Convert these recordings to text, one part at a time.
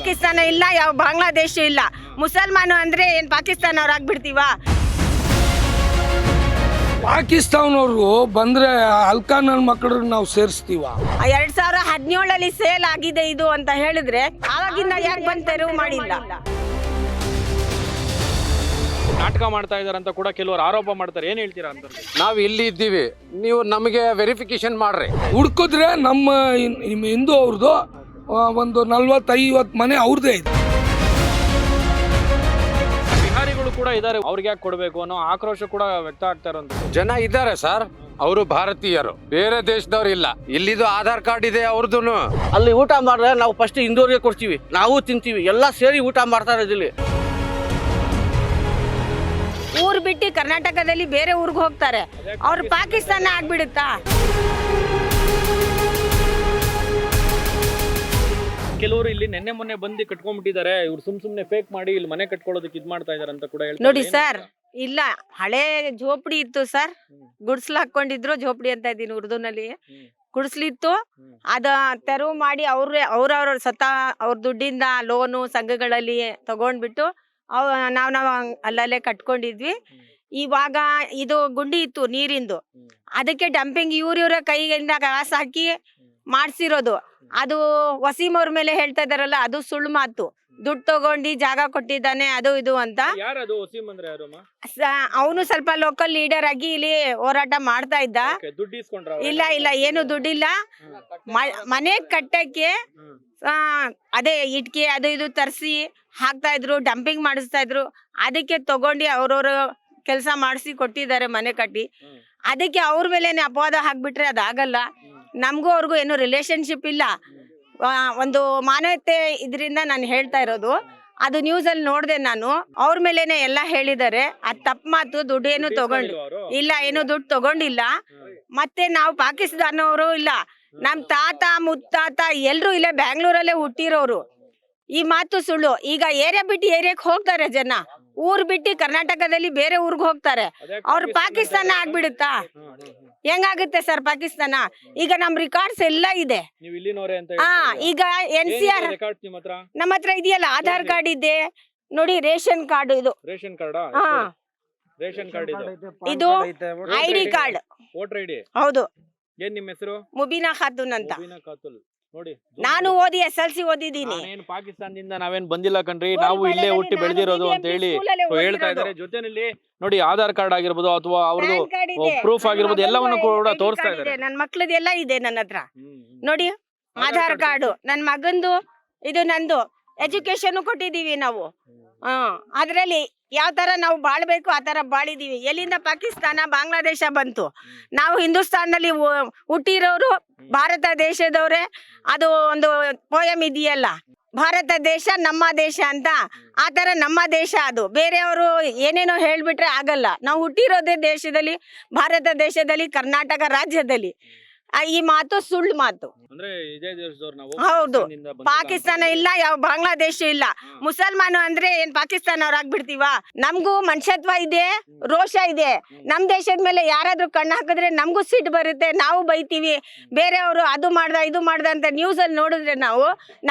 ಪಾಕಿಸ್ತಾನ ಇಲ್ಲ, ಯಾವ ಬಾಂಗ್ಲಾದೇಶ ಇಲ್ಲ. ಮುಸಲ್ಮಾನು ಅಂದ್ರೆ ಏನ್ ಪಾಕಿಸ್ತಾನ ಆಗ್ಬಿಡ್ತೀವ? ಪಾಕಿಸ್ತಾನವ್ರು ಬಂದ್ರೆ ಅಲ್ಕಾ ನನ್ನ ಮಕ್ಕಳನ್ನ ನಾವು ಸೇರಿಸ್ತೀವ. 2017 ಸೇಲ್ ಆಗಿದೆ ಇದು ಅಂತ ಹೇಳಿದ್ರೆ ಆವಾಗಿಂದ ಯಾಕೆ ಬಂದ್ ತೆರವು ಮಾಡಿಲ್ಲ? ನಾಟಕ ಮಾಡ್ತಾ ಇದಾರೆ ಅಂತ ಕೂಡ ಕೆಲವರು ಆರೋಪ ಮಾಡ್ತಾರೆ. ಏನ್ ಹೇಳ್ತೀರಾ ಅಂತ? ನಾವು ಇಲ್ಲಿ ಇದ್ದೀವಿ, ನೀವು ನಮಗೆ ವೆರಿಫಿಕೇಶನ್ ಮಾಡ್ರಿ. ಹುಡ್ಕಿದ್ರೆ ನಮ್ಮ ಹಿಂದೂ ಅವ್ರದ್ದು ಒಂದು 40-50 ಮನೆ ಅವ್ರದ್ದೇ ಇದೆ. ಬಿಹಾರಿಗಳು ಕೂಡ ಇದಾರೆ, ಅವ್ರಿಗೆ ಯಾಕೆ ಕೊಡ್ಬೇಕು ಅನ್ನೋ ಆಕ್ರೋಶ ಕೂಡ ವ್ಯಕ್ತ ಆಗ್ತಾ ಇರೋದು. ಜನ ಇದ್ದಾರೆ ಸರ್, ಅವರು ಭಾರತೀಯರು, ಬೇರೆ ದೇಶದವ್ರು ಇಲ್ಲ. ಇಲ್ಲಿದು ಆಧಾರ್ ಕಾರ್ಡ್ ಇದೆ ಅವ್ರದ್ದು. ಅಲ್ಲಿ ಊಟ ಮಾಡಿದ್ರೆ ನಾವು ಫಸ್ಟ್ ಹಿಂದೂರಿಗೆ ಕೊಡ್ತೀವಿ, ನಾವು ತಿಂತೀವಿ, ಎಲ್ಲ ಸೇರಿ ಊಟ ಮಾಡ್ತಾ ಇರೋದಿಲ್ಲ. ಊರ್ ಬಿಟ್ಟು ಕರ್ನಾಟಕದಲ್ಲಿ ಬೇರೆ ಊರಿಗೆ ಹೋಗ್ತಾರೆ, ಅವ್ರು ಪಾಕಿಸ್ತಾನ ಆಗ್ಬಿಡುತ್ತಾ? ಕೆಲವರು ಇಲ್ಲಿ ನಿನ್ನೆ ಮೊನ್ನೆ ಬಂದು ಕಟ್ಕೊಂಡ್ಬಿಟ್ಟಿದ್ದಾರೆ, ಇವ್ರು ಸುಮ್ನೆ ಫೇಕ್ ಮಾಡಿ ಇಲ್ಲಿ ಮನೆ ಕಟ್ಕೊಳ್ಳೋದಕ್ಕೆ ಇದ್ ಮಾಡ್ತಾ ಇದಾರೆ ಅಂತ ಕೂಡ ಹೇಳ್ತಾರೆ. ನೋಡಿ ಸರ್, ಇಲ್ಲ ಹಳೆ ಝೋಪಡಿ ಇತ್ತು ಸರ್, ಗುಡ್ಸ್ಲು ಹಾಕೊಂಡಿದ್ರು, ಝೋಪಡಿ ಅಂತ ಇದ್ದೀನಿ ಉರ್ದುನಲ್ಲಿ. ಗುಡ್ಸ್ಲಿತ್ತು, ಅದ ತೆರವು ಮಾಡಿ ಅವ್ರವ್ರ ಅವ್ರ ದುಡ್ಡಿಂದ ಲೋನು ಸಂಘಗಳಲ್ಲಿ ತಗೊಂಡ್ಬಿಟ್ಟು ನಾವ್ ಅಲ್ಲಲ್ಲೇ ಕಟ್ಕೊಂಡಿದ್ವಿ. ಇವಾಗ ಇದು ಗುಂಡಿ ಇತ್ತು ನೀರಿಂದು, ಅದಕ್ಕೆ ಡಂಪಿಂಗ್ ಇವ್ರ ಕೈಯಿಂದ ಕಾಸು ಹಾಕಿ ಮಾಡ್ಸಿರೋದು. ಅದು ವಸೀಮ್ ಅವ್ರ ಮೇಲೆ ಹೇಳ್ತಾ ಇದಾರಲ್ಲ, ಅದು ಸುಳ್ಳು ಮಾತು. ದುಡ್ಡು ತಗೊಂಡು ಜಾಗ ಕೊಟ್ಟಿದ್ದಾನೆ ಅದು ಇದು ಅಂತ. ಅವನು ಸ್ವಲ್ಪ ಲೋಕಲ್ ಲೀಡರ್ ಆಗಿ ಇಲ್ಲಿ ಹೋರಾಟ ಮಾಡ್ತಾ ಇದ್ದ. ಇಲ್ಲ ಏನು ದುಡ್ಡಿಲ್ಲ, ಮನೆ ಕಟ್ಟಕ್ಕೆ ಅದೇ ಇಟ್ಕೆ ಅದು ಇದು ತರಿಸಿ ಹಾಕ್ತಾ ಇದ್ರು, ಡಂಪಿಂಗ್ ಮಾಡಿಸ್ತಾ ಇದ್ರು. ಅದಕ್ಕೆ ತಗೊಂಡು ಅವ್ರವ್ರ ಕೆಲಸ ಮಾಡಿಸಿ ಕೊಟ್ಟಿದ್ದಾರೆ ಮನೆ ಕಟ್ಟಿ. ಅದಕ್ಕೆ ಅವ್ರ ಮೇಲೇನೆ ಅಪವಾದ ಹಾಕ್ಬಿಟ್ರೆ ಅದಾಗಲ್ಲ. ನಮಗೂ ಅವ್ರಿಗೂ ಏನು ರಿಲೇಶನ್ಶಿಪ್ ಇಲ್ಲ, ಒಂದು ಮಾನವತೆ ಇದರಿಂದ ನಾನು ಹೇಳ್ತಾ ಇರೋದು. ಅದು ನ್ಯೂಸ್ ಅಲ್ಲಿ ನೋಡ್ದೆ ನಾನು, ಅವ್ರ ಮೇಲೇನೆ ಎಲ್ಲ ಹೇಳಿದ್ದಾರೆ. ಅದ್ ತಪ್ಪು ಮಾತು. ದುಡ್ಡು ಏನು ಇಲ್ಲ, ಏನು ದುಡ್ಡು ತಗೊಂಡಿಲ್ಲ. ಮತ್ತೆ ನಾವು ಪಾಕಿಸ್ತಾನವರು ಇಲ್ಲ, ನಮ್ ತಾತ ಮುತ್ತಾತ ಎಲ್ರು ಇಲ್ಲೇ ಬ್ಯಾಂಗ್ಳೂರಲ್ಲೇ ಹುಟ್ಟಿರೋರು. ಈ ಮಾತು ಸುಳ್ಳು. ಈಗ ಏರಿಯಾ ಬಿಟ್ಟು ಏರಿಯಾಕ್ ಹೋಗ್ತಾರೆ ಜನ, ಊರ್ ಬಿಟ್ಟು ಕರ್ನಾಟಕದಲ್ಲಿ ಬೇರೆ ಊರ್ಗ್ ಹೋಗ್ತಾರೆ. ಅವ್ರು ಪಾಕಿಸ್ತಾನ ಆಗ್ಬಿಡುತ್ತಾ? ಹೆಂಗಾಗುತ್ತೆ ಸರ್ ಪಾಕಿಸ್ತಾನ? ಈಗ ನಮ್ ರಿಕಾರ್ಡ್ಸ್ ಎಲ್ಲ ಇದೆ. ಈಗ NCR ನಮ್ಮ ಹತ್ರ ಇದೆಯಲ್ಲ, ಆಧಾರ್ ಕಾರ್ಡ್ ಇದೆ ನೋಡಿ, ರೇಷನ್ ಕಾರ್ಡ್ ಇದು, ರೇಷನ್ ಕಾರ್ಡ್, ಇದು ID ಕಾರ್ಡ್, ವೋಟರ್ ID. ಹೌದು. ಏನ್ ನಿಮ್ಮ ಹೆಸರು? ಮುಬೀನಾ ಖಾತೂನ್ ಅಂತ. ನೋಡಿ, ನಾನು ಓದಿ SLC ಓದಿದ್ದೀನಿ. ಪಾಕಿಸ್ತಾನದಿಂದ ನಾವೇನ್ ಬಂದಿಲ್ಲ ಕಣ್ರಿ, ನಾವು ಇಲ್ಲೇ ಹುಟ್ಟಿ ಬೆಳೆದಿರೋದು ಅಂತ ಹೇಳಿ ಹೇಳ್ತಾ ಇದಾರೆ. ಜೊತೆನಲ್ಲಿ ನೋಡಿ, ಆಧಾರ್ ಕಾರ್ಡ್ ಆಗಿರ್ಬೋದು ಅಥವಾ ಅವ್ರದ್ದು ಪ್ರೂಫ್ ಆಗಿರ್ಬೋದು ಎಲ್ಲವನ್ನು ಕೂಡ ತೋರಿಸ್ತಾ ಇದ್ದಾರೆ. ನನ್ ಮಕ್ಳದೆಲ್ಲ ಇದೆ ನನ್ನ ಹತ್ರ ನೋಡಿ. ಆಧಾರ್ ಕಾರ್ಡು, ನನ್ ಮಗಂದು, ಇದು ನಂದು. ಎಜುಕೇಶನ್ ಕೊಟ್ಟಿದೀವಿ ನಾವು. ಅದ್ರಲ್ಲಿ ಯಾವ ತರ ನಾವು ಬಾಳ್ಬೇಕು ಆ ತರ ಬಾಳಿದೀವಿ. ಎಲ್ಲಿಂದ ಪಾಕಿಸ್ತಾನ ಬಾಂಗ್ಲಾದೇಶ ಬಂತು? ನಾವು ಹಿಂದೂಸ್ತಾನಲ್ಲಿ ಹುಟ್ಟಿರೋರು, ಭಾರತ ದೇಶದವ್ರೆ. ಅದು ಒಂದು ಪೋಯಮ್ ಇದೆಯಲ್ಲ, ಭಾರತ ದೇಶ ನಮ್ಮ ದೇಶ ಅಂತ. ಆ ತರ ನಮ್ಮ ದೇಶ ಅದು. ಬೇರೆಯವರು ಏನೇನೋ ಹೇಳ್ಬಿಟ್ರೆ ಆಗಲ್ಲ. ನಾವು ಹುಟ್ಟಿರೋದೇ ದೇಶದಲ್ಲಿ, ಭಾರತ ದೇಶದಲ್ಲಿ, ಕರ್ನಾಟಕ ರಾಜ್ಯದಲ್ಲಿ. ಈ ಮಾತು ಸುಳ್ಳು ಮಾತು. ಹೌದು, ಪಾಕಿಸ್ತಾನ ಇಲ್ಲ, ಯಾವ ಬಾಂಗ್ಲಾದೇಶ ಇಲ್ಲ. ಮುಸಲ್ಮಾನು ಅಂದ್ರೆ ಏನ್ ಪಾಕಿಸ್ತಾನ ಆಗ್ಬಿಡ್ತೀವ? ನಮ್ಗೂ ಮನುಷ್ಯತ್ವ ಇದೆ, ರೋಷ ಇದೆ. ನಮ್ ದೇಶದ ಮೇಲೆ ಯಾರಾದ್ರೂ ಕಣ್ಣು ಹಾಕಿದ್ರೆ ನಮ್ಗೂ ಸಿಟ್ಟು ಬರುತ್ತೆ, ನಾವು ಬೈತೀವಿ. ಬೇರೆಯವರು ಅದು ಮಾಡ್ದ ಇದು ಮಾಡ್ದ ಅಂತ ನ್ಯೂಸ್ ಅಲ್ಲಿ ನೋಡಿದ್ರೆ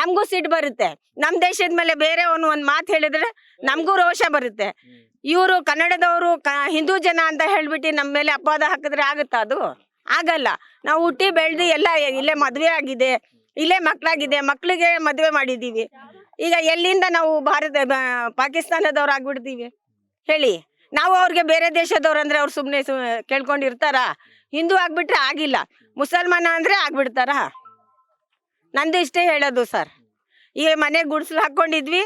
ನಮ್ಗೂ ಸಿಟ್ಟು ಬರುತ್ತೆ. ನಮ್ ದೇಶದ ಮೇಲೆ ಬೇರೆಯವನು ಒಂದ್ ಮಾತು ಹೇಳಿದ್ರೆ ನಮ್ಗೂ ರೋಷ ಬರುತ್ತೆ. ಇವರು ಕನ್ನಡದವರು ಹಿಂದೂ ಜನ ಅಂತ ಹೇಳ್ಬಿಟ್ಟು ನಮ್ಮ ಮೇಲೆ ಅಪವಾದ ಹಾಕಿದ್ರೆ ಆಗುತ್ತಾ? ಅದು ಆಗಲ್ಲ. ನಾವು ಹುಟ್ಟಿ ಬೆಳೆದು ಎಲ್ಲ ಇಲ್ಲೇ ಮದ್ವೆ ಆಗಿದೆ, ಇಲ್ಲೇ ಮಕ್ಳಾಗಿದೆ, ಮಕ್ಳಿಗೆ ಮದ್ವೆ ಮಾಡಿದೀವಿ. ಈಗ ಎಲ್ಲಿಂದ ನಾವು ಪಾಕಿಸ್ತಾನದವ್ರು ಆಗ್ಬಿಡ್ತೀವಿ ಹೇಳಿ? ನಾವು ಅವ್ರಿಗೆ ಬೇರೆ ದೇಶದವ್ರು ಅಂದ್ರೆ ಅವ್ರು ಸುಮ್ನೆ ಕೇಳ್ಕೊಂಡಿರ್ತಾರ? ಹಿಂದೂ ಆಗ್ಬಿಟ್ರೆ ಆಗಿಲ್ಲ, ಮುಸಲ್ಮಾನ ಅಂದ್ರೆ ಆಗ್ಬಿಡ್ತಾರ? ನಂದು ಇಷ್ಟೇ ಹೇಳೋದು ಸರ್. ಈ ಮನೆ ಗುಡ್ಸ್ಲು ಹಾಕೊಂಡಿದ್ವಿ,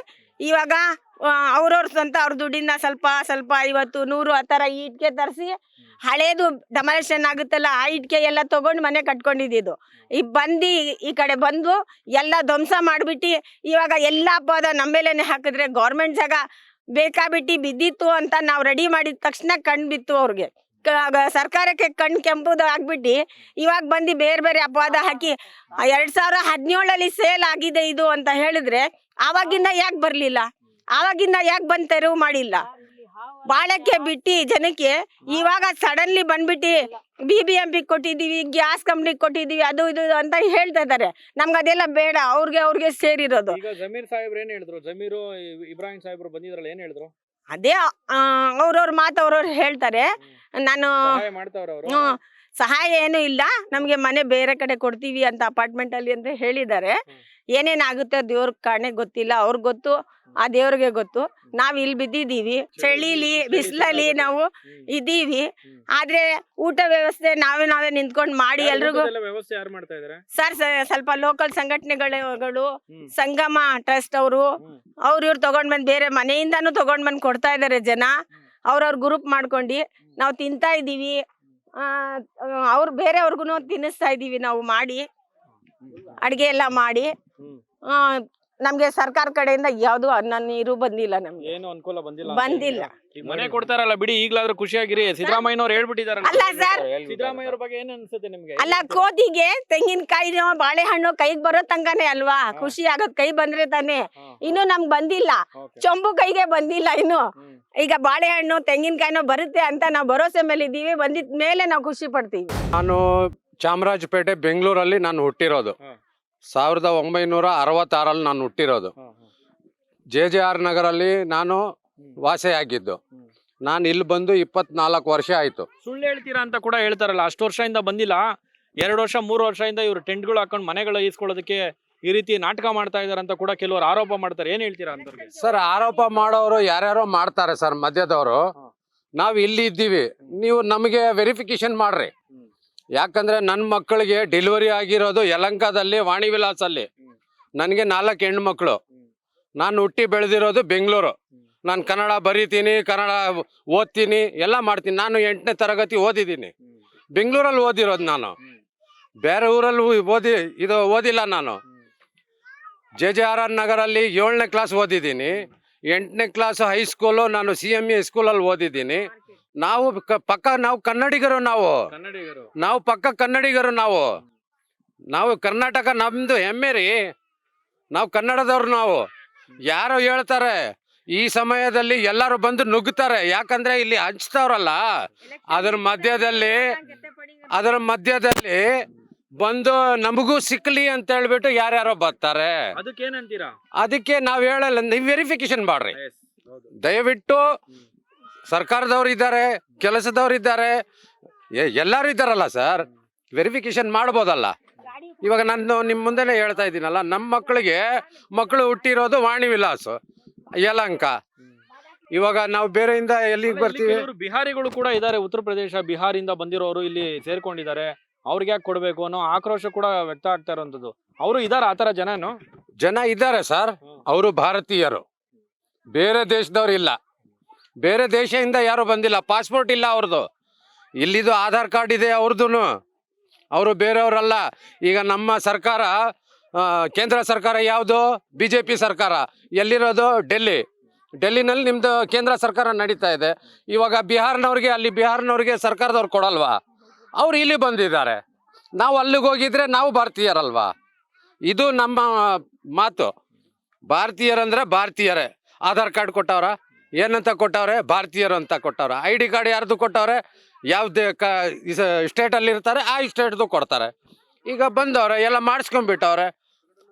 ಇವಾಗ ಅವ್ರವ್ರ ಸ್ವಂತ ಅವ್ರ ದುಡ್ಡಿಂದ ಸ್ವಲ್ಪ 50, 100 ಆ ಥರ ಇಟ್ಕೆ ತರಿಸಿ, ಹಳೇದು ಡೆಮಾಲಿಷನ್ ಆಗುತ್ತಲ್ಲ ಆ ಇಟ್ಕೆ ಎಲ್ಲ ತಗೊಂಡು ಮನೆ ಕಟ್ಕೊಂಡಿದ್ದು. ಈ ಬಂದು ಈ ಕಡೆ ಬಂದು ಎಲ್ಲ ಧ್ವಂಸ ಮಾಡಿಬಿಟ್ಟು ಇವಾಗ ಎಲ್ಲ ಅಪವಾದ ನಮ್ಮ ಮೇಲೇನೆ ಹಾಕಿದ್ರೆ, ಗೌರ್ಮೆಂಟ್ ಜಾಗ ಬೇಕಾಬಿಟ್ಟು ಬಿದ್ದಿತ್ತು ಅಂತ ನಾವು ರೆಡಿ ಮಾಡಿದ ತಕ್ಷಣ ಕಣ್ಣು ಬಿತ್ತು ಅವ್ರಿಗೆ. ಸರ್ಕಾರಕ್ಕೆ ಕಣ್ಣು ಕೆಂಪುದು ಆಗ್ಬಿಟ್ಟು ಇವಾಗ ಬಂದು ಬೇರೆ ಬೇರೆ ಅಪವಾದ ಹಾಕಿ 2017 ಸೇಲ್ ಆಗಿದೆ ಇದು ಅಂತ ಹೇಳಿದ್ರೆ ಆವಾಗಿಂದ ಯಾಕೆ ಬರಲಿಲ್ಲ? ಆವಾಗಿಂದ ಯಾಕೆ ಬಂದು ತೆರವು ಮಾಡಿಲ್ಲ? ಬಾಳಕ್ಕೆ ಬಿಟ್ಟು ಜನಕ್ಕೆ ಇವಾಗ ಸಡನ್ಲಿ ಬಂದ್ಬಿಟ್ಟು BBMP ಕೊಟ್ಟಿದೀವಿ, ಗ್ಯಾಸ್ ಕಂಪ್ನಿಗೆ ಕೊಟ್ಟಿದೀವಿ, ಅದು ಇದು ಅಂತ ಹೇಳ್ತಾ ಇದಾರೆ. ನಮ್ಗೆ ಅದೆಲ್ಲ ಬೇಡ, ಅವ್ರಿಗೆ ಸೇರಿರೋದು. ಈಗ ಜಮೀರ್ ಸಾಹೇಬ್ರು ಏನ್ ಹೇಳಿದ್ರು? ಜಮೀರು ಇಬ್ರಾಹಿಂ ಸಾಹೇಬ್ರು ಬಂದಿದ್ರಲ್ಲ, ಏನ್ ಹೇಳಿದ್ರು? ಅದೇ ಅವ್ರವ್ರ ಮಾತು ಅವ್ರವ್ರು ಹೇಳ್ತಾರೆ. ನಾನು ಸಹಾಯ ಮಾಡ್ತಾವ್ರ ಅವರು? ಸಹಾಯ ಏನು ಇಲ್ಲ, ನಮ್ಗೆ ಮನೆ ಬೇರೆ ಕಡೆ ಕೊಡ್ತೀವಿ ಅಂತ ಅಪಾರ್ಟ್ಮೆಂಟ್ ಅಲ್ಲಿ ಅಂತ ಹೇಳಿದ್ದಾರೆ. ಏನೇನಾಗುತ್ತೆ ದೇವ್ರ ಕಾಣೆ ಗೊತ್ತಿಲ್ಲ, ಅವ್ರಿಗೆ ಗೊತ್ತು, ಆ ದೇವ್ರಿಗೆ ಗೊತ್ತು. ನಾವ್ ಇಲ್ಲಿ ಬಿದ್ದಿದೀವಿ, ಚಳಿಲಿ ಬಿಸಿಲಲ್ಲಿ ನಾವು ಇದ್ದೀವಿ. ಆದ್ರೆ ಊಟ ವ್ಯವಸ್ಥೆ ನಾವೇ ನಿಂತ್ಕೊಂಡು ಮಾಡಿ ಎಲ್ರಿಗೂ. ವ್ಯವಸ್ಥೆ ಯಾರು ಮಾಡ್ತಾ ಇದಾರೆ ಸರ್? ಸ್ವಲ್ಪ ಲೋಕಲ್ ಸಂಘಟನೆಗಳು, ಸಂಗಮ ಟ್ರಸ್ಟ್ ಅವರು ಇವ್ರು ತಗೊಂಡ್ ಬಂದ್ ಬೇರೆ ಮನೆಯಿಂದಾನು ತಗೊಂಡ್ ಬಂದ್ ಕೊಡ್ತಾ ಇದಾರೆ. ಜನ ಅವ್ರವ್ರ ಗ್ರೂಪ್ ಮಾಡ್ಕೊಂಡು ನಾವು ತಿಂತಾ ಇದೀವಿ. ಅವ್ರು ಬೇರೆಯವ್ರಿಗೂ ತಿನ್ನಿಸ್ತಾ ಇದೀವಿ ನಾವು ಮಾಡಿ, ಅಡ್ಗೆ ಎಲ್ಲ ಮಾಡಿ. ನಮ್ಗೆ ಸರ್ಕಾರ ಕಡೆಯಿಂದ ಯಾವ್ದು ಅನ್ನ ನೀರು ಬಂದಿಲ್ಲ, ನಮ್ಗೆ ಏನು ಅನುಕೂಲ ಬಂದಿಲ್ಲ. ಈಗ ಮನೆ ಕೊಡ್ತಾರಲ್ಲ ಬಿಡಿ, ಈಗ್ಲಾದ್ರೂ ಖುಷಿಯಾಗಿರಿ. ಸಿದ್ದರಾಮಯ್ಯನವ್ರು ಹೇಳ್ಬಿಟ್ಟಿದಾರೆ. ಅಲ್ಲ ಸರ್, ಸಿದ್ದರಾಮಯ್ಯವ್ರ ಬಗ್ಗೆ ಏನ್ ಅನ್ಸುತ್ತೆ ನಿಮ್ಗೆ? ಅಲ್ಲ, ಕೋತಿಗೆ ತೆಂಗಿನಕಾಯಿನೋ ಬಾಳೆಹಣ್ಣು ಕೈಗೆ ಬರೋ ತಂಗಾನೆ ಅಲ್ವಾ ಖುಷಿ ಆಗೋದ್, ಕೈ ಬಂದ್ರೆ ತಾನೆ. ಇನ್ನು ನಮ್ಗೆ ಬಂದಿಲ್ಲ, ಚೊಂಬು ಕೈಗೆ ಬಂದಿಲ್ಲ ಇನ್ನು. ಈಗ ಬಾಳೆಹಣ್ಣು ತೆಂಗಿನಕಾಯಿನೋ ಬರುತ್ತೆ ಅಂತ ನಾವು ಭರೋಸೆ ಮೇಲೆ ಇದ್ದೀವಿ. ಬಂದಿದ ಮೇಲೆ ನಾವು ಖುಷಿ ಪಡ್ತೀವಿ. ನಾನು ಚಾಮರಾಜಪೇಟೆ ಬೆಂಗಳೂರಲ್ಲಿ ನಾನು ಹುಟ್ಟಿರೋದು. 1966 ನಾನು ಹುಟ್ಟಿರೋದು. JJR ನಗರಲ್ಲಿ ನಾನು ವಾಸೆಯಾಗಿದ್ದು. ನಾನು ಇಲ್ಲಿ ಬಂದು 24 ವರ್ಷ ಆಯ್ತು. ಸುಳ್ಳು ಹೇಳ್ತೀರಾ ಅಂತ ಕೂಡ ಹೇಳ್ತಾರಲ್ಲ, ಅಷ್ಟು ವರ್ಷದಿಂದ ಬಂದಿಲ್ಲ, 2 ವರ್ಷ 3 ವರ್ಷದಿಂದ ಇವ್ರು ಟೆಂಟ್ಗಳು ಹಾಕೊಂಡು ಮನೆಗಳು ಈಸ್ಕೊಳ್ಳೋದಕ್ಕೆ ಈ ರೀತಿ ನಾಟಕ ಮಾಡ್ತಾ ಇದಾರೆ ಅಂತ ಕೂಡ ಕೆಲವರು ಆರೋಪ ಮಾಡ್ತಾರೆ. ಏನ್ ಹೇಳ್ತೀರಾ ಅಂತ? ಸರ್, ಆರೋಪ ಮಾಡೋರು ಯಾರ್ಯಾರೋ ಮಾಡ್ತಾರೆ ಸರ್, ಮಧ್ಯದವರು. ನಾವು ಇಲ್ಲಿ ಇದ್ದೀವಿ, ನೀವು ನಮಗೆ ವೆರಿಫಿಕೇಶನ್ ಮಾಡ್ರಿ. ಯಾಕಂದ್ರೆ ನನ್ನ ಮಕ್ಕಳಿಗೆ ಡೆಲಿವರಿ ಆಗಿರೋದು ಯಲಂಕದಲ್ಲಿ, ವಾಣಿ ವಿಲಾಸಲ್ಲಿ. ನನಗೆ 4 ಹೆಣ್ಮಕ್ಳು. ನಾನು ಹುಟ್ಟಿ ಬೆಳೆದಿರೋದು ಬೆಂಗಳೂರು. ನಾನು ಕನ್ನಡ ಬರೀತೀನಿ, ಕನ್ನಡ ಓದ್ತೀನಿ, ಎಲ್ಲ ಮಾಡ್ತೀನಿ. ನಾನು 8ನೇ ತರಗತಿ ಓದಿದ್ದೀನಿ, ಬೆಂಗಳೂರಲ್ಲಿ ಓದಿರೋದು. ನಾನು ಬೇರೆ ಊರಲ್ಲಿ ಓದಿಲ್ಲ. ನಾನು JJR ನಗರಲ್ಲಿ 7ನೇ ಕ್ಲಾಸ್ ಓದಿದ್ದೀನಿ. 8ನೇ ಕ್ಲಾಸ್ ಹೈಸ್ಕೂಲು ನಾನು CME ಸ್ಕೂಲಲ್ಲಿ ಓದಿದ್ದೀನಿ. ನಾವು ನಾವು ಕನ್ನಡಿಗರು. ನಾವು ಪಕ್ಕ ಕನ್ನಡಿಗರು. ನಾವು ಕರ್ನಾಟಕ ನಮ್ದು ಹೆಮ್ಮೆ ರೀ. ನಾವು ಕನ್ನಡದವ್ರು. ನಾವು ಯಾರು ಹೇಳ್ತಾರೆ ಈ ಸಮಯದಲ್ಲಿ ಎಲ್ಲರೂ ಬಂದು ನುಗ್ಗುತ್ತಾರೆ. ಯಾಕಂದ್ರೆ ಇಲ್ಲಿ ಹಂಚ್ತಾವ್ರಲ್ಲ, ಅದರ ಮಧ್ಯದಲ್ಲಿ ಬಂದು ನಮಗೂ ಸಿಕ್ಲಿ ಅಂತ ಹೇಳ್ಬಿಟ್ಟು ಯಾರ್ಯಾರೋ ಬರ್ತಾರೆ. ಅದಕ್ಕೆ ನಾವ್ ಹೇಳಲ್ಲ, ನೀವು ವೆರಿಫಿಕೇಶನ್ ಮಾಡ್ರಿ ದಯವಿಟ್ಟು. ಸರ್ಕಾರದವ್ರು ಇದ್ದಾರೆ, ಕೆಲಸದವ್ರು ಇದ್ದಾರೆ, ಎಲ್ಲರೂ ಇದ್ದಾರಲ್ಲ ಸರ್, ವೆರಿಫಿಕೇಶನ್ ಮಾಡ್ಬೋದಲ್ಲ. ಇವಾಗ ನಾನು ನಿಮ್ಮ ಮುಂದೆನೆ ಹೇಳ್ತಾ ಇದ್ದೀನಲ್ಲ, ನಮ್ಮ ಮಕ್ಕಳು ಹುಟ್ಟಿರೋದು ವಾಣಿ ವಿಲಾಸ್, ಯಲಂಕ. ಇವಾಗ ನಾವು ಬೇರೆಯಿಂದ ಎಲ್ಲಿಗೆ ಬರ್ತೀವಿ? ಬಿಹಾರಿಗಳು ಕೂಡ ಇದ್ದಾರೆ, ಉತ್ತರ ಪ್ರದೇಶ ಬಿಹಾರಿಂದ ಬಂದಿರೋರು ಇಲ್ಲಿ ಸೇರ್ಕೊಂಡಿದ್ದಾರೆ. ಅವ್ರಿಗೆ ಯಾಕೆ ಕೊಡ್ಬೇಕು ಅನ್ನೋ ಆಕ್ರೋಶ ಕೂಡ ವ್ಯಕ್ತ ಆಗ್ತಾ ಇರೋಂಥದ್ದು. ಅವರು ಇದಾರೆ, ಆತರ ಜನ ಇದ್ದಾರೆ ಸರ್. ಅವರು ಭಾರತೀಯರು, ಬೇರೆ ದೇಶದವ್ರು ಇಲ್ಲ. ಬೇರೆ ದೇಶದಿಂದ ಯಾರು ಬಂದಿಲ್ಲ, ಪಾಸ್ಪೋರ್ಟ್ ಇಲ್ಲ ಅವ್ರದ್ದು. ಇಲ್ಲಿದು ಆಧಾರ್ ಕಾರ್ಡ್ ಇದೆ ಅವ್ರದ್ದು. ಅವರು ಬೇರೆಯವರಲ್ಲ. ಈಗ ನಮ್ಮ ಸರ್ಕಾರ, ಕೇಂದ್ರ ಸರ್ಕಾರ ಯಾವುದು? BJP ಸರ್ಕಾರ. ಎಲ್ಲಿರೋದು? ಡೆಲ್ಲಿನಲ್ಲಿ ನಿಮ್ದು ಕೇಂದ್ರ ಸರ್ಕಾರ ನಡೀತಾ ಇದೆ. ಇವಾಗ ಬಿಹಾರ್ನವ್ರಿಗೆ ಸರ್ಕಾರದವ್ರು ಕೊಡಲ್ವಾ? ಅವ್ರು ಇಲ್ಲಿ ಬಂದಿದ್ದಾರೆ. ನಾವು ಅಲ್ಲಿಗೆ ಹೋಗಿದ್ರೆ ನಾವು ಭಾರತೀಯರಲ್ವಾ? ಇದು ನಮ್ಮ ಮಾತು. ಭಾರತೀಯರಂದ್ರೆ ಭಾರತೀಯರೇ. ಆಧಾರ್ ಕಾರ್ಡ್ ಕೊಟ್ಟವ್ರ? ಏನಂತ ಕೊಟ್ಟವ್ರೆ? ಭಾರತೀಯರು ಅಂತ ಕೊಟ್ಟವ್ರೆ. ID ಕಾರ್ಡ್ ಯಾರ್ದು ಕೊಟ್ಟವ್ರೆ? ಯಾವ್ದು ಸ್ಟೇಟಲ್ಲಿ ಇರ್ತಾರೆ ಆ ಸ್ಟೇಟ್ದು ಕೊಡ್ತಾರೆ. ಈಗ ಬಂದವ್ರೆ ಎಲ್ಲ ಮಾಡಿಸ್ಕೊಂಡ್ಬಿಟ್ಟವ್ರೆ.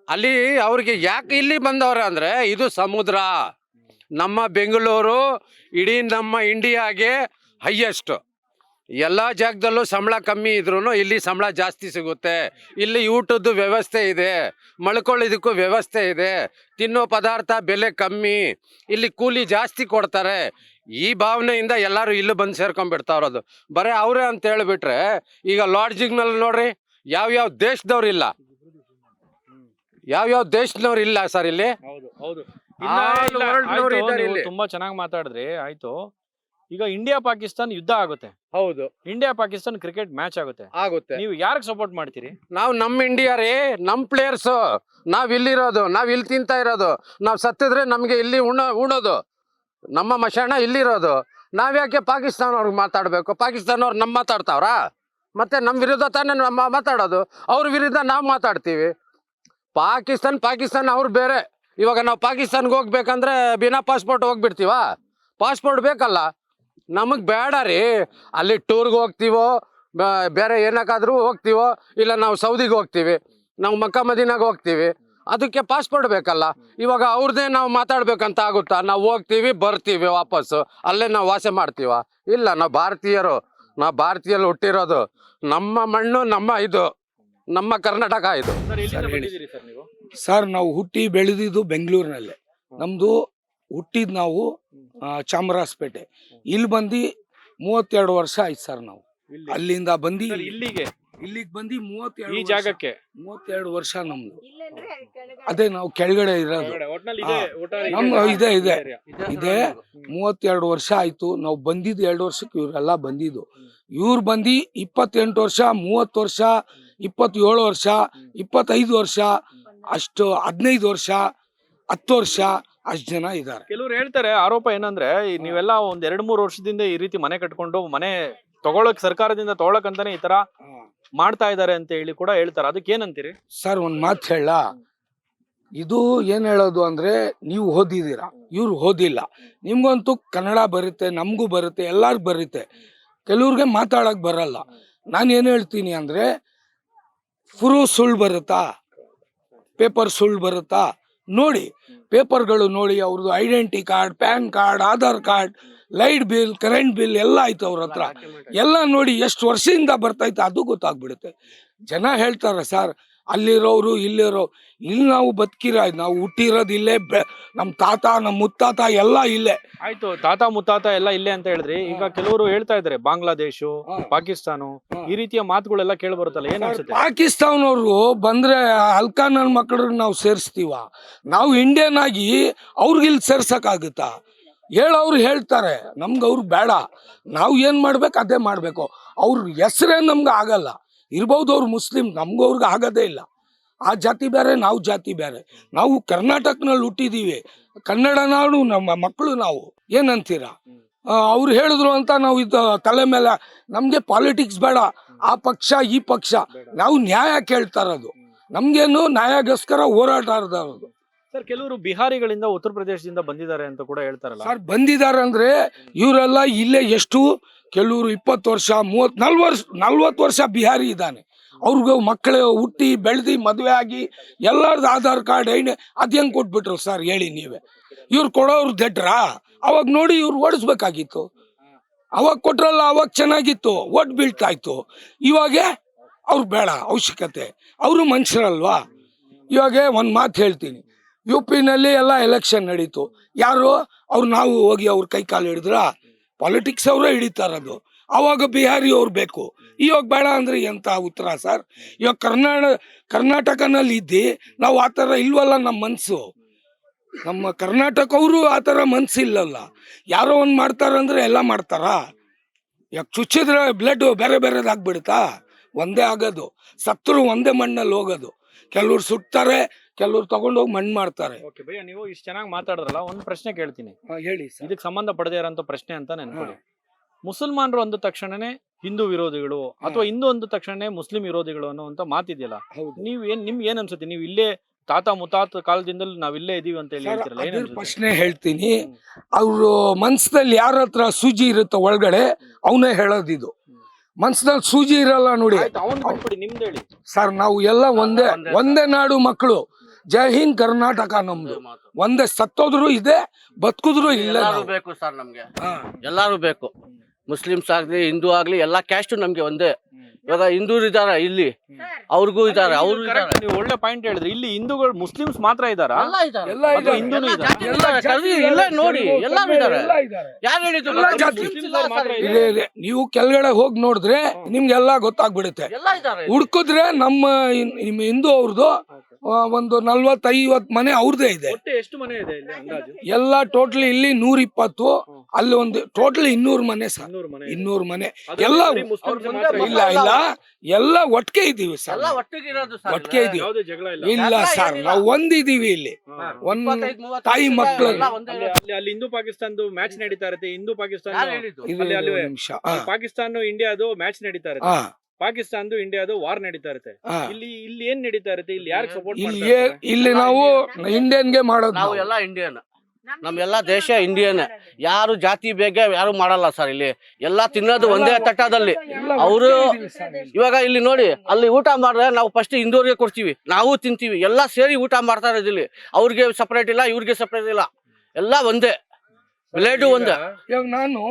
ಅಲ್ಲಿ ಅವ್ರಿಗೆ ಯಾಕೆ ಇಲ್ಲಿ ಬಂದವ್ರೆ ಅಂದರೆ, ಇದು ಸಮುದ್ರ. ನಮ್ಮ ಬೆಂಗಳೂರು ಇಡೀ ನಮ್ಮ ಇಂಡಿಯಾಗೆ ಹೈಯೆಸ್ಟ್. ಎಲ್ಲ ಜಾಗದಲ್ಲೂ ಸಂಬಳ ಕಮ್ಮಿ ಇದ್ರೂ ಇಲ್ಲಿ ಸಂಬಳ ಜಾಸ್ತಿ ಸಿಗುತ್ತೆ. ಇಲ್ಲಿ ಊಟದ್ದು ವ್ಯವಸ್ಥೆ ಇದೆ, ಮಲ್ಕೊಳ್ಳೋದಕ್ಕೂ ವ್ಯವಸ್ಥೆ ಇದೆ, ತಿನ್ನೋ ಪದಾರ್ಥ ಬೆಲೆ ಕಮ್ಮಿ, ಇಲ್ಲಿ ಕೂಲಿ ಜಾಸ್ತಿ ಕೊಡ್ತಾರೆ. ಈ ಭಾವನೆಯಿಂದ ಎಲ್ಲರೂ ಇಲ್ಲಿ ಬಂದು ಸೇರ್ಕೊಂಡ್ಬಿಡ್ತಾವ್ರದು. ಬರೀ ಅವರೇ ಅಂತ ಹೇಳಿಬಿಟ್ರೆ, ಈಗ ಲಾಡ್ಜಿಂಗ್ನಲ್ಲಿ ನೋಡ್ರಿ, ಯಾವ್ಯಾವ ದೇಶದವ್ರು ಇಲ್ಲ ಸರ್ ಇಲ್ಲಿ. ತುಂಬಾ ಚೆನ್ನಾಗಿ ಮಾತಾಡಿದ್ರಿ. ಆಯ್ತು, ಈಗ ಇಂಡಿಯಾ ಪಾಕಿಸ್ತಾನ್ ಯುದ್ಧ ಆಗುತ್ತೆ. ಹೌದು, ಇಂಡಿಯಾ ಪಾಕಿಸ್ತಾನ್ ಕ್ರಿಕೆಟ್ ಮ್ಯಾಚ್ ಆಗುತ್ತೆ. ನೀವು ಯಾರಿಗೆ ಸಪೋರ್ಟ್ ಮಾಡ್ತೀರಿ? ನಾವು ನಮ್ಮ ಇಂಡಿಯಾ ರೀ, ನಮ್ಮ ಪ್ಲೇಯರ್ಸ್. ನಾವ್ ಇಲ್ಲಿರೋದು, ನಾವ್ ಇಲ್ಲಿ ತಿಂತಾ ಇರೋದು. ನಾವ್ ಸತ್ತಿದ್ರೆ ನಮ್ಗೆ ಇಲ್ಲಿ ಉಣೋದು, ನಮ್ಮ ಮಶಾಣ ಇಲ್ಲಿರೋದು. ನಾವ್ಯಾಕೆ ಪಾಕಿಸ್ತಾನವ್ರಿಗೆ ಮಾತಾಡ್ಬೇಕು? ಪಾಕಿಸ್ತಾನವ್ರು ನಮ್ಮ ಮಾತಾಡ್ತಾವ್ರಾ? ಮತ್ತೆ ನಮ್ಮ ವಿರುದ್ಧ ತಾನೇ ನಮ್ಮ ಮಾತಾಡೋದು. ಅವ್ರ ವಿರುದ್ಧ ನಾವು ಮಾತಾಡ್ತೀವಿ. ಪಾಕಿಸ್ತಾನ ಅವ್ರು ಬೇರೆ. ಇವಾಗ ನಾವು ಪಾಕಿಸ್ತಾನ್ಗೆ ಹೋಗ್ಬೇಕಂದ್ರೆ ಬಿನಾ ಪಾಸ್ಪೋರ್ಟ್ ಹೋಗ್ಬಿಡ್ತೀವ? ಪಾಸ್ಪೋರ್ಟ್ ಬೇಕಲ್ಲ. ನಮಗ್ ಬೇಡ ರೀ. ಅಲ್ಲಿ ಟೂರ್ಗೆ ಹೋಗ್ತೀವೋ ಬೇರೆ ಏನಕ್ಕಾದ್ರೂ ಹೋಗ್ತೀವೋ, ಇಲ್ಲ ನಾವು ಸೌದಿಗೆ ಹೋಗ್ತೀವಿ, ನಾವು ಮಕ್ಕ ಮದೀನಾಗ ಹೋಗ್ತೀವಿ, ಅದಕ್ಕೆ ಪಾಸ್ಪೋರ್ಟ್ ಬೇಕಲ್ಲ. ಇವಾಗ ಅವ್ರದ್ದೇ ನಾವು ಮಾತಾಡ್ಬೇಕಂತ ಆಗುತ್ತಾ? ನಾವು ಹೋಗ್ತೀವಿ ಬರ್ತೀವಿ ವಾಪಸ್ಸು, ಅಲ್ಲೇ ನಾವು ವಾಸ ಮಾಡ್ತೀವ? ಇಲ್ಲ, ನಾವು ಭಾರತೀಯರು, ನಾವು ಭಾರತೀಯಲ್ಲಿ ಹುಟ್ಟಿರೋದು. ನಮ್ಮ ಮಣ್ಣು, ನಮ್ಮ ಕರ್ನಾಟಕ ಇದು. ಸರ್ ಎಲ್ಲಿಂದ ಸರ್, ಹೇಳಿ. ಬಂದಿದ್ದೀರಿ ಸರ್ ನೀವು? ಸರ್ ನಾವು ಹುಟ್ಟಿ ಬೆಳೆದಿದ್ದು ಬೆಂಗಳೂರಿನಲ್ಲೇ. ನಮ್ದು ಹುಟ್ಟಿದ್ ನಾವು ಚಾಮರಾಜಪೇಟೆ. ಇಲ್ಲಿ ಬಂದು 32 ವರ್ಷ ಆಯ್ತು ಸರ್. ನಾವು ಇಲ್ಲಿ? ಅಲ್ಲಿಂದ ಬಂದು ಸರ್, ಇಲ್ಲಿಗೆ ಇಲ್ಲಿಗೆ ಬಂದು 32 ಈ ಜಾಗಕ್ಕೆ 32 ವರ್ಷ ನಮ್ದು. ಅದೇ ನಾವು ಕೆಳಗಡೆ ಇರೋದು. ಒಟ್ನಲ್ಲಿ ಇದೆ, ಒಟ್ಟಾರೆ ನಮ್ದು ಇದೆ area. ಇದೆ 32 ವರ್ಷ ಆಯ್ತು. ನಾವು ಬಂದಿದ್ದು 2 ವರ್ಷಕ್ಕೆ ಇವರೆಲ್ಲ ಬಂದಿದ್ದು. ಇವ್ರು ಬಂದು 28 ವರ್ಷ, 30 ವರ್ಷ, 27 ವರ್ಷ, 25 ವರ್ಷ, ಅಷ್ಟು 15 ವರ್ಷ, 10 ವರ್ಷ ಅಷ್ಟು ಜನ ಇದ್ದಾರೆ. ಕೆಲವ್ರು ಹೇಳ್ತಾರೆ, ಆರೋಪ ಏನಂದ್ರೆ ನೀವೆಲ್ಲ ಒಂದ್ 2-3 ವರ್ಷದಿಂದ ಈ ರೀತಿ ಮನೆ ಕಟ್ಕೊಂಡು ಮನೆ ತಗೊಳಕ್ ಸರ್ಕಾರದಿಂದ ತಗೊಳಕ್ ಅಂತಾನೆ ಈ ತರ ಮಾಡ್ತಾ ಇದಾರೆ ಅಂತ ಹೇಳಿ ಕೂಡ ಹೇಳ್ತಾರೆ. ಅದಕ್ಕೆ ಏನಂತೀರಿ ಸರ್? ಒಂದ್ ಮಾತು ಹೇಳ, ಇದು ಏನ್ ಹೇಳೋದು ಅಂದ್ರೆ, ನೀವು ಓದಿದ್ದೀರಾ, ಇವ್ರು ಓದಿಲ್ಲ. ನಿಮ್ಗಂತೂ ಕನ್ನಡ ಬರುತ್ತೆ, ನಮಗೂ ಬರುತ್ತೆ, ಎಲ್ಲಾರ್ಗೂ ಬರುತ್ತೆ. ಕೆಲವ್ರಿಗೆ ಮಾತಾಡಕ್ ಬರಲ್ಲ. ನಾನು ಏನ್ ಹೇಳ್ತೀನಿ ಅಂದ್ರೆ, ಪ್ರೂಫ್ ಸುಳ್ಳು ಬರುತ್ತಾ, ಪೇಪರ್ ಸುಳ್ಳು ಬರುತ್ತಾ ನೋಡಿ. ಪೇಪರ್ಗಳು ನೋಡಿ, ಅವ್ರದ್ದು identity card, PAN card, Aadhaar card, light bill, current bill ಎಲ್ಲ ಆಯ್ತು ಅವ್ರ ಹತ್ರ. ಎಲ್ಲ ನೋಡಿ ಎಷ್ಟು ವರ್ಷದಿಂದ ಬರ್ತೈತೆ ಅದು ಗೊತ್ತಾಗ್ಬಿಡುತ್ತೆ. ಜನ ಹೇಳ್ತಾರೆ ಸರ್, ಅಲ್ಲಿರೋರು ಇಲ್ಲಿರೋ. ಇಲ್ಲಿ ನಾವು ಬದುಕಿರ, ನಾವು ಹುಟ್ಟಿರೋದು ಇಲ್ಲೇ, ನಮ್ಮ ತಾತ ನಮ್ಮ ಮುತ್ತಾತ ಎಲ್ಲ ಇಲ್ಲೇ. ಆಯ್ತು, ತಾತ ಮುತ್ತಾತ ಎಲ್ಲ ಇಲ್ಲೇ ಅಂತ ಹೇಳಿದ್ರಿ. ಈಗ ಕೆಲವರು ಹೇಳ್ತಾ ಇದಾರೆ ಬಾಂಗ್ಲಾದೇಶ, ಪಾಕಿಸ್ತಾನ, ಈ ರೀತಿಯ ಮಾತುಗಳೆಲ್ಲ ಕೇಳಿ ಬರುತ್ತಲ್ಲ, ಏನ್ ಅನ್ಸುತ್ತೆ? ಪಾಕಿಸ್ತಾನವ್ರು ಬಂದ್ರೆ ಅಲ್ಕಾ ನನ್ನ ಮಕ್ಕಳಿಗೆ ನಾವು ಸೇರಿಸ್ತೀವ? ನಾವು ಇಂಡಿಯನ್ ಆಗಿ ಅವ್ರಿಗೆ ಇಲ್ಲಿ ಸೇರ್ಸಕ್ಕಾಗುತ್ತಾ? ಹೇಳೋರು ಹೇಳ್ತಾರೆ, ನಮ್ಗೆ ಅವ್ರು ಬೇಡ. ನಾವು ಏನ್ ಮಾಡ್ಬೇಕು ಅದೇ ಮಾಡ್ಬೇಕು. ಅವ್ರ ಹೆಸರೇ ನಮ್ಗೆ ಆಗಲ್ಲ. ಇರ್ಬೋದು ಅವ್ರು ಮುಸ್ಲಿಂ, ನಮ್ಗೂ ಅವ್ರಿಗೆ ಆಗೋದೇ ಇಲ್ಲ. ಆ ಜಾತಿ ಬೇರೆ, ನಾವು ಜಾತಿ ಬೇರೆ. ನಾವು ಕರ್ನಾಟಕನಲ್ಲಿ ಹುಟ್ಟಿದೀವಿ, ಕನ್ನಡ ನಾಡು, ನಮ್ಮ ಮಕ್ಕಳು ನಾವು. ಏನಂತೀರಾ? ಅವ್ರು ಹೇಳಿದ್ರು ಅಂತ ನಾವು ಇದು ತಲೆ ಮೇಲೆ. ನಮ್ಗೆ ಪಾಲಿಟಿಕ್ಸ್ ಬೇಡ, ಆ ಪಕ್ಷ ಈ ಪಕ್ಷ. ನಾವು ನ್ಯಾಯ ಕೇಳ್ತಾ ಇರೋದು, ನಮ್ಗೇನು ನ್ಯಾಯಕ್ಕೋಸ್ಕರ ಹೋರಾಟ ಇರೋದು. ಸರ್, ಕೆಲವರು ಬಿಹಾರಿಗಳಿಂದ ಉತ್ತರ ಪ್ರದೇಶದಿಂದ ಬಂದಿದ್ದಾರೆ ಅಂತ ಕೂಡ ಹೇಳ್ತಾರಲ್ಲ. ಸರ್ ಬಂದಿದ್ದಾರೆ ಅಂದ್ರೆ ಇವರೆಲ್ಲ ಇಲ್ಲೇ ಎಷ್ಟು, ಕೆಲವರು 20 ವರ್ಷ, 30, 40 ವರ್ಷ ಬಿಹಾರಿ ಇದ್ದಾನೆ. ಅವ್ರಿಗೂ ಮಕ್ಕಳು ಹುಟ್ಟಿ ಬೆಳೆದಿ ಮದುವೆ ಆಗಿ ಎಲ್ಲರದ್ದು ಆಧಾರ್ ಕಾರ್ಡ್ ಅದ್ ಹೆಂಗ್ ಕೊಟ್ಬಿಟ್ರು ಸರ್ ಹೇಳಿ ನೀವೇ? ಇವ್ರು ಕೊಡೋರು ದಡ್ರಾ? ಅವಾಗ ನೋಡಿ ಇವ್ರು ಓಡಿಸ್ಬೇಕಾಗಿತ್ತು. ಅವಾಗ ಕೊಟ್ರಲ್ಲ, ಅವಾಗ ಚೆನ್ನಾಗಿತ್ತು, ಓಟ್ ಬೀಳ್ತಾ ಇತ್ತು. ಇವಾಗ ಅವ್ರು ಬೇಡ ಅವಶ್ಯಕತೆ. ಅವರು ಮನುಷ್ಯರಲ್ವಾ? ಇವಾಗ ಒಂದ್ ಮಾತು ಹೇಳ್ತೀನಿ, UP-ನಲ್ಲಿ ಎಲ್ಲ ಎಲೆಕ್ಷನ್ ನಡೀತು. ಯಾರು ಅವ್ರು? ನಾವು ಹೋಗಿ ಅವ್ರ ಕೈ ಕಾಲು ಹಿಡಿದ್ರ? ಪಾಲಿಟಿಕ್ಸ್ ಅವರೇ ಹಿಡಿತಾರದು. ಅವಾಗ ಬಿಹಾರಿ ಅವ್ರು ಬೇಕು, ಇವಾಗ ಬೇಡ ಅಂದ್ರೆ ಎಂತ ಉತ್ತರ ಸರ್? ಇವಾಗ ಕರ್ನಾಟಕನಲ್ಲಿ ಇದ್ದಿ ನಾವು ಆ ಥರ ಇಲ್ವಲ್ಲ. ನಮ್ಮ ಮನ್ಸು, ನಮ್ಮ ಕರ್ನಾಟಕ ಅವರು ಆ ಥರ ಮನ್ಸಿಲ್ಲಲ್ಲ. ಯಾರೋ ಒಂದ್ ಮಾಡ್ತಾರಂದ್ರೆ ಎಲ್ಲ ಮಾಡ್ತಾರ? ಯಾಕೆ ಚುಚ್ಚಿದ್ರೆ ಬ್ಲಡ್ ಬೇರೆ ಬೇರೆದಾಗ್ಬಿಡುತ್ತಾ? ಒಂದೇ ಆಗೋದು. ಸತ್ರು ಒಂದೇ ಮಣ್ಣಲ್ಲಿ ಹೋಗೋದು. ಕೆಲವ್ರು ಸುಟ್ತಾರೆ, ಕೆಲವ್ರು ತಗೊಂಡೋಗಿ ಮಣ್ಣು ಮಾಡ್ತಾರೆ. ಓಕೆ ಭಯ್ಯ, ನೀವು ಇಷ್ಟು ಚೆನ್ನಾಗಿ ಮಾತಾಡಿದ್ರಲ್ಲ, ಒಂದು ಪ್ರಶ್ನೆ ಕೇಳ್ತೀನಿ. ಹೇಳಿ ಸರ್. ಇದಕ್ಕೆ ಸಂಬಂಧ ಪಡದೇ ಇರೋಂಥ ಪ್ರಶ್ನೆ ಅಂತ ನೆನ್ಕೊಳ್ಳಿ. ಮುಸಲ್ಮಾನರು ಅಂದ ತಕ್ಷಣನೇ ಹಿಂದೂ ವಿರೋಧಿಗಳು, ಅಥವಾ ಹಿಂದೂ ಅಂದ ತಕ್ಷಣನೇ ಮುಸ್ಲಿಂ ವಿರೋಧಿಗಳು ಅನ್ನುವಂತ ಮಾತಿದೆಯಲ್ಲ, ನಿಮ್ಗೆ ಏನ್ ಅನ್ಸುತ್ತೆ? ನೀವು ಇಲ್ಲೇ ತಾತ ಮುತ್ತಾತ ಕಾಲದಿಂದಲೂ ನಾವ್ ಇಲ್ಲೇ ಇದೀವಿ ಅಂತ ಹೇಳಿ ಹೇಳ್ತಿರಲ್ಲ, ಏನ್ ಅನ್ಸುತ್ತೆ? ಪ್ರಶ್ನೆ ಹೇಳ್ತೀನಿ. ಅವ್ರು ಮನ್ಸದಲ್ಲಿ ಯಾರ ಹತ್ರ ಸೂಜಿ ಇರುತ್ತೋ ಒಳಗಡೆ ಅವನೇ ಹೇಳೋದಿದು. ಮನ್ಸದಲ್ಲಿ ಸೂಜಿ ಇರಲ್ಲ ನೋಡಿ. ನಿಮ್ದು ಹೇಳಿ ಸರ್, ನಾವು ಎಲ್ಲ ಒಂದೇ ನಾಡು ಮಕ್ಕಳು. ಜೈ ಹಿಂದ್ ಕರ್ನಾಟಕ ನಮ್ದು. ಒಂದೇ, ಸತ್ತೋದ್ರು ಇದೆ, ಬದುಕಿದ್ರು ಇಲ್ಲ. ಬೇಕು ಸರ್, ನಮ್ಗೆ ಎಲ್ಲಾರು ಬೇಕು. ಮುಸ್ಲಿಮ್ಸ್ ಆಗ್ಲಿ, ಹಿಂದೂ ಆಗ್ಲಿ, ಎಲ್ಲಾ ಕ್ಯಾಸ್ಟ್ ನಮ್ಗೆ ಒಂದೇ. ಇವಾಗ ಹಿಂದೂರು ಇದಾರ ಇಲ್ಲಿ, ಅವ್ರಿಗೂ ಇದಾರೆ, ಅವ್ರು ನೀವು ಒಳ್ಳೆ ಪಾಯಿಂಟ್ ಹೇಳಿದ್ರಿ. ಇಲ್ಲಿ ಹಿಂದೂಗಳು, ಮುಸ್ಲಿಮ್ಸ್ ಮಾತ್ರ ಇದಾರಾ? ಹಿಂದೂನು ನೋಡಿ, ಎಲ್ಲಾರು ಇದಾರೆ. ಯಾರು ಹೇಳಿದ್ರು? ನೀವು ಕೆಳಗಡೆ ಹೋಗಿ ನೋಡಿದ್ರೆ ನಿಮ್ಗೆಲ್ಲಾ ಗೊತ್ತಾಗ್ಬಿಡುತ್ತೆ. ಹುಡ್ಕುದ್ರೆ ನಮ್ಮ ಹಿಂದೂ ಅವ್ರದ್ದು ಒಂದು 40-50 ಮನೆ ಅವ್ರದೇ ಇದೆ. ಎಷ್ಟು ಮನೆ ಇದೆ ಇಲ್ಲಿ ಅಂದಾಜು? ಎಲ್ಲ ಟೋಟಲ್ ಇಲ್ಲಿ 120, ಅಲ್ಲಿ ಒಂದು ಟೋಟಲ್ 200 ಮನೆ ಸರ್. 200 ಮನೆ ಎಲ್ಲ ಇಲ್ಲ, ಎಲ್ಲ ಒಟ್ಟಿಗೆ ಇದೀವಿ ಸರ್. ಒಟ್ಟಿಗೆ ಇದೀವಿ. ಇಲ್ಲ ಸರ್, ನಾವು ಒಂದಿದೀವಿ ಇಲ್ಲಿ. ಒಂದ್ ತಾಯಿ ಮಕ್ಕಳು. ಅಲ್ಲಿ ಹಿಂದೂ ಪಾಕಿಸ್ತಾನದು ಮ್ಯಾಚ್ ನಡೀತಾ ಇರುತ್ತೆ. ಹಿಂದೂ ಪಾಕಿಸ್ತಾನ ನಿಮಿಷ, ಪಾಕಿಸ್ತಾನ ಇಂಡಿಯಾದು ಮ್ಯಾಚ್ ನಡೀತಾ ಇರುತ್ತೆ. ಪಾಕಿಸ್ತಾನದು ಇಂಡಿಯಾದು ವಾರ್ ನಡೀತಾ ಇರುತ್ತೆ. ಇಲ್ಲಿ ಏನ್ ನಡೀತಾ ಇರುತ್ತೆ? ಇಲ್ಲಿ ಯಾರಿಗೆ ಸಪೋರ್ಟ್ ಇಲ್ಲಿ ನಾವು ಇಂಡಿಯನ್ಗೆ ಮಾಡೋದು. ನಾವು ಎಲ್ಲ ಇಂಡಿಯನ್. ನಮ್ಮೆಲ್ಲ ದೇಶ ಇಂಡಿಯನ್. ಯಾರು ಜಾತಿ ಬೇಗ ಯಾರು ಮಾಡಲ್ಲ ಸರ್. ಇಲ್ಲಿ ಎಲ್ಲ ತಿನ್ನೋದು ಒಂದೇ ತಟ್ಟದಲ್ಲಿ. ಅವರು ಇವಾಗ ಇಲ್ಲಿ ನೋಡಿ, ಅಲ್ಲಿ ಊಟ ಮಾಡಿದ್ರೆ ನಾವು ಫಸ್ಟ್ ಹಿಂದೂರಿಗೆ ಕೊಡ್ತೀವಿ, ನಾವು ತಿಂತೀವಿ, ಎಲ್ಲ ಸೇರಿ ಊಟ ಮಾಡ್ತಾ ಇರೋದು ಇಲ್ಲಿ. ಅವ್ರಿಗೆ ಸಪರೇಟ್ ಇಲ್ಲ, ಇವ್ರಿಗೆ ಸಪರೇಟ್ ಇಲ್ಲ, ಎಲ್ಲ ಒಂದೇ ಪ್ಲೇಟು ಒಂದೇ. ಇವಾಗ ನಾನು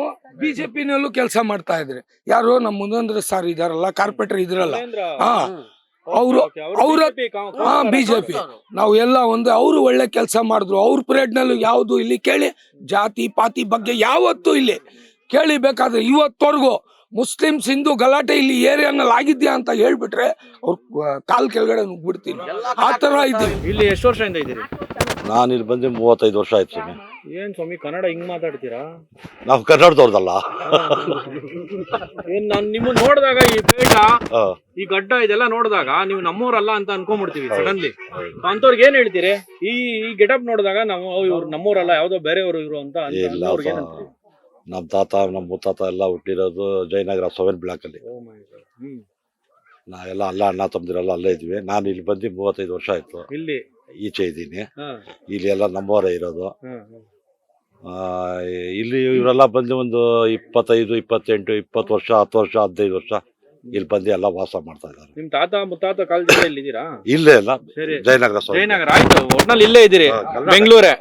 ಬಿಜೆಪಿನಲ್ಲೂ ಕೆಲಸ ಮಾಡ್ತಾ ಇದ್ರೆ, ಯಾರು ನಮ್ಮ ಮುನಂದ್ರ ಸರ್ ಇದಾರಲ್ಲ, ಕಾರ್ಪೊರೇಟರ್ ಇದ್ರಲ್ಲ, ಹಾ ಅವರು ಅವ್ರ ಬಿಜೆಪಿ ನಾವು ಎಲ್ಲ ಒಂದು. ಅವರು ಒಳ್ಳೆ ಕೆಲಸ ಮಾಡಿದ್ರು. ಅವ್ರ ಪೀರಿಯಡ್ ನಲ್ಲೂ ಯಾವ್ದು ಇಲ್ಲಿ ಕೇಳಿ ಜಾತಿ ಪಾತಿ ಬಗ್ಗೆ ಯಾವತ್ತೂ ಇಲ್ಲಿ ಕೇಳಿಬೇಕಾದ್ರೆ ಇವತ್ತವರೆಗೂ ಮುಸ್ಲಿಮ್ಸ್ ಹಿಂದೂ ಗಲಾಟೆ ಇಲ್ಲಿ ಏರಿಯಾನಲ್ಲಿ ಆಗಿದ್ಯಾ ಅಂತ ಹೇಳ್ಬಿಟ್ರೆ ಅವ್ರ ಕಾಲ್ ಕೆಳಗಡೆ ನುಗ್ಬಿಡ್ತೀನಿ. ಆ ತರ ಇದೆ. ಇಲ್ಲಿ ಎಷ್ಟು ವರ್ಷದಿಂದ ಇದ್ದೀರಿ? ನಾನು ಇಲ್ಲಿ ಬಂದು 35 ವರ್ಷ ಆಯ್ತು ಸ್ವಾಮಿ. ಏನ್ ಸ್ವಾಮಿ ಕನ್ನಡ ಹಿಂಗ್ ಮಾತಾಡ್ತೀರಾ? ನಾವು ಕನ್ನಡದವ್ರದಲ್ಲ. ಏನ್ ನಾನ್ ನಿಮ್ಮನ್ನ ನೋಡಿದಾಗ ಈ ಬೇಡ ಹಾ. ಈ ಗಡ್ಡ ಇದೆಲ್ಲ ನೋಡಿದಾಗ ನೀವು ನಮ್ಮೂರಲ್ಲ ಅಂತ ಅನ್ಕೊಂಡ್ಬಿಡ್ತೀವಿ ಸಡನ್ಲಿ. ಅಂತವ್ರಿಗೆ ಏನ್ ಹೇಳ್ತೀರಿ? ಈ ಗೆಟಪ್ ನೋಡಿದಾಗ ನಾವು ಇವ್ರು ನಮ್ಮೂರಲ್ಲ, ಯಾವ್ದೋ ಬೇರೆಯವರು ಇವರು ಅಂತ ಇಲ್ಲ ಅವ್ರಿಗೆ ಏನಂತೀರಿ? ನಮ್ಮ ತಾತ ನಮ್ಮ ಮುತ್ತಾತ ಎಲ್ಲ ಹುಟ್ಟಿರೋದು ಜಯನಗರ 7 ಬ್ಲಾಕ್ ಅಲ್ಲಿ. ನಾವೆಲ್ಲ ಅಲ್ಲ ಅಣ್ಣ ತಮ್ಮದಿರೆಲ್ಲ ಅಲ್ಲೇ ಇದ್ವಿ. ನಾನು ಇಲ್ಲಿ ಬಂದು 35 ವರ್ಷ ಆಯ್ತು. ಇಲ್ಲಿ ಈಚೆ ಇದ್ದೀನಿ. ಇಲ್ಲಿ ಎಲ್ಲ ನಮ್ಮವರೇ ಇರೋದು. ಇಲ್ಲಿ ಇವರೆಲ್ಲ ಬಂದು ಒಂದು 25, 28, 20 ವರ್ಷ, 10 ವರ್ಷ, 15 ವರ್ಷ ಇಲ್ಲಿ ಬಂದು ಎಲ್ಲ ವಾಸ ಮಾಡ್ತಾ ಇದ್ದಾರೆ. ನಿಮ್ ತಾತ ಮುತ್ತಾತ ಕಾಲದಿಂದ ಇಲ್ಲಿದ್ದೀರಾ? ಇಲ್ಲೇ ಎಲ್ಲ ಸರಿ. ಜಯನಗರ ಜಯನಗರ ಆಯ್ತು, ಒಟ್ನಲ್ಲಿ ಇಲ್ಲೇ ಇದ್ದೀರಿ. ಬೆಂಗಳೂರೇ.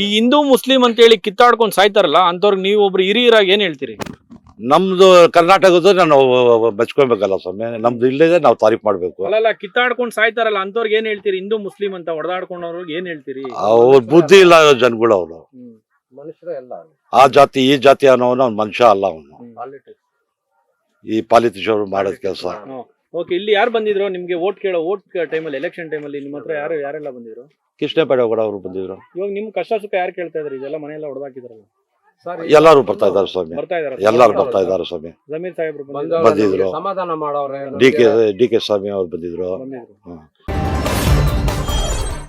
ಈ ಹಿಂದೂ ಮುಸ್ಲಿಂ ಅಂತ ಹೇಳಿ ಕಿತ್ತಾಡ್ಕೊಂಡ್ ಸಾಯ್ತಾರಲ್ಲ, ಅಂತವ್ರಿಗೆ ನೀವು ಒಬ್ರು ಹಿರಿಯರಾಗಿ ಏನ್ ಹೇಳ್ತೀರಿ? ನಮ್ದು ಕರ್ನಾಟಕದ ನಾವು ಮೆಚ್ಕೊಬೇಕಲ್ಲ ಸ್ವಾಮಿ. ನಮ್ದು ಇಲ್ಲದೆ ನಾವು ತಾರೀಫ್ ಮಾಡ್ಬೇಕು. ಅಲ್ಲ ಕಿತ್ತಾಡ್ಕೊಂಡ್ ಸಾಯ್ತಾರಲ್ಲ ಅಂತವ್ರಿಗೆ ಏನ್ ಹೇಳ್ತೀರಿ? ಹಿಂದೂ ಮುಸ್ಲಿಂ ಅಂತ ಹೊಡೆದಾಡ್ಕೊಂಡವ್ರಿಗೆ ಏನ್ ಹೇಳ್ತೀರಿ? ಅವ್ರ ಬುದ್ಧಿ ಇಲ್ಲ ಜನಗಳು. ಅವರು ಆ ಜಾತಿ ಈ ಜಾತಿ ಅನ್ನೋನು ಅವ್ನ ಮನುಷ್ಯ ಅಲ್ಲ. ಅವನು ಈ ಪಾಲಿಟಿಷಿಯನ್ ಅವರು ಮಾಡೋದ್ ಕೆಲಸ. ಓಕೆ, ಇಲ್ಲಿ ಯಾರು ಬಂದಿದ್ರು ನಿಮ್ಗೆ ಓಟ್ ಟೈಮಲ್ಲಿ, ಎಲೆಕ್ಷನ್ ಟೈಮಲ್ಲಿ ನಿಮ್ಮ ಹತ್ರ ಯಾರೆಲ್ಲ ಬಂದಿದ್ರು? ಕೃಷ್ಣಪೇಟೆಗೌಡ ಅವರು ಬಂದಿದ್ರು. ಇವಾಗ ನಿಮ್ ಕಷ್ಟ ಸುಖ ಯಾರು ಕೇಳ್ತಾ ಇದ್ರಿ? ಇದೆಲ್ಲ ಮನೆಯೆಲ್ಲ ಹೊಡೆದಾಕಿದ್ರಲ್ಲ. ಎಲ್ಲಾರು ಬರ್ತಾ ಇದಾರೆ ಸ್ವಾಮಿ. ಎಲ್ಲಾರು ಬರ್ತಾ ಇದಾರೆ ಸ್ವಾಮಿ. ಜಮೀರ್ ಸಾಹೇಬ್ರು ಬಂದಿದ್ರು. ಸಮಾಧಾನ ಮಾಡೋರೆ. ಡಿ ಕೆ ಸ್ವಾಮಿ ಅವ್ರು ಬಂದಿದ್ರು.